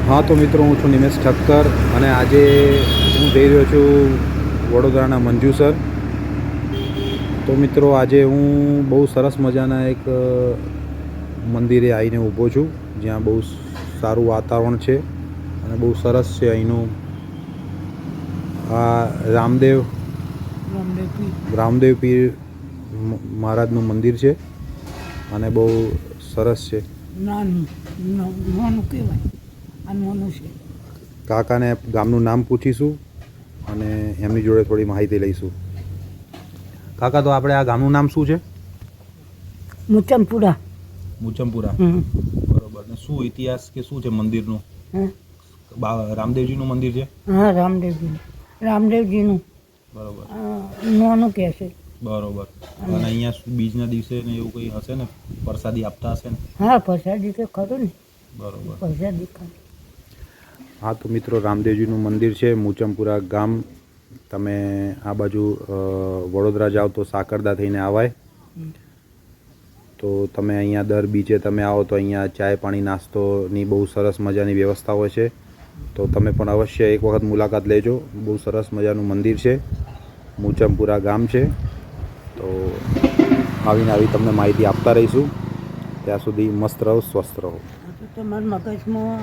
હા તો મિત્રો, હું છું નિમેશ ઠક્કર અને આજે હું જઈ રહ્યો છું વડોદરાના મંજુસર. તો મિત્રો, આજે હું બહુ સરસ મજાના એક મંદિરે આવીને ઊભો છું, જ્યાં બહુ સારું વાતાવરણ છે અને બહુ સરસ છે અહીંનું. આ રામદેવ પીર મહારાજનું મંદિર છે અને બહુ સરસ છે. નાનું કહેવાય, આ નાનું છે. કાકાને ગામનું નામ પૂછીશું અને એમની જોડે થોડી માહિતી લઈશું. કાકા, તો આપણે આ ગામનું નામ શું છે? મુચમપુરા. મુચમપુરા. બરોબર. ને શું ઇતિહાસ કે શું છે મંદિરનું? રામદેવજીનું મંદિર છે? હા, રામદેવજીનું. બરોબર. નાનું કહે છે. બરોબર. અને અહીંયા બીજના દિવસે ને એવું કંઈ હશે ને, પ્રસાદી આપતા હશે ને? હા, પ્રસાદી તો ખરું ને. બરોબર. પ્રસાદી ખરું. હા તો મિત્રો, રામદેવજીનું મંદિર છે મુચમપુરા ગામ. તમે આ બાજુ વડોદરા જાઓ તો સાકરદા થઈને આવાય. તો તમે અહીંયા દર બીચે તમે આવો તો અહીંયા ચાય પાણી નાસ્તોની બહુ સરસ મજાની વ્યવસ્થા હોય છે. તો તમે પણ અવશ્ય એક વખત મુલાકાત લેજો. બહુ સરસ મજાનું મંદિર છે, મુચમપુરા ગામ છે. તો આવીને આવી તમને માહિતી આપતા રહીશું. ત્યાં સુધી મસ્ત રહો, સ્વસ્થ રહો. તમારા મગજમાં